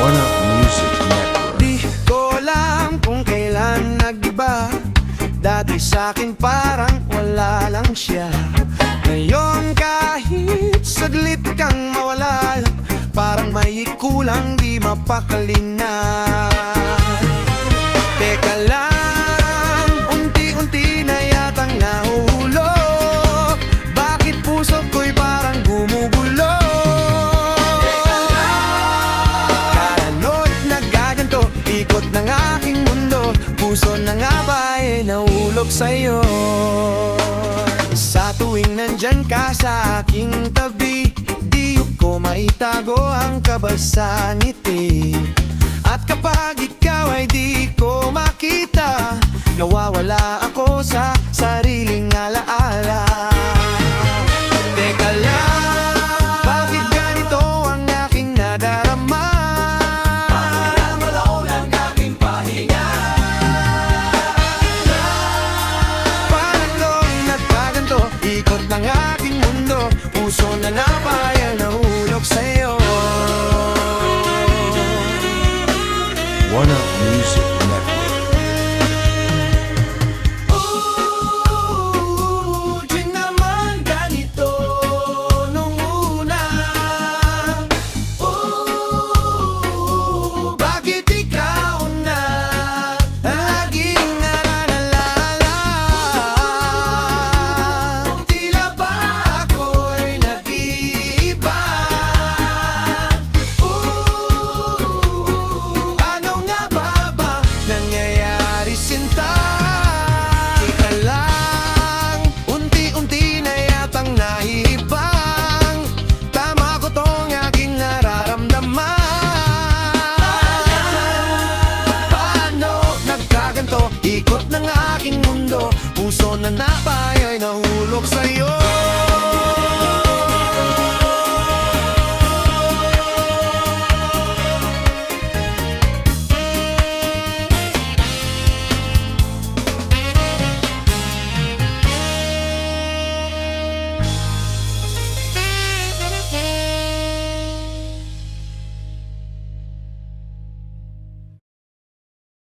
One Up Music Network. Di ko alam kung kailan nag-iba. Dati sa'kin parang wala lang siya. Ngayon kahit saglit kang mawala, parang may kulang di mapakalina. Teka lang, unti-unti na yatang nahulog. Bakit puso ko'y parang gumugulo? Teka lang, karano't nagaganto, ikot ng aking mundo. Puso na nga ba nahulog sa'yo? Sa tuwing nandyan ka sa aking tabi, di ko maitago ang kabal sa ngiti. At kapag ikaw ay di ko makita, nawawala ako sa sariling alaala. Teka lang, bakit ganito ang aking nadarama? Parang malaon ang aking pahinga. Parang nung nagkaganto, ikot ng aking mundo. Puso na napaya, nahulog sa'yo. One Up Music Network. Di naman ganito nung una. Bakit ikaw na laging naalala? Tila ba ako'y nag-iiba? Ano nga ba nangyayari, sinta? Teka lang, unti-unti na yatang nahihibang. Tama ko tong aking nararamdaman. Paano nagkaganto? Ikot ng aking mundo. Puso na napaya'y nahulog sa'yo.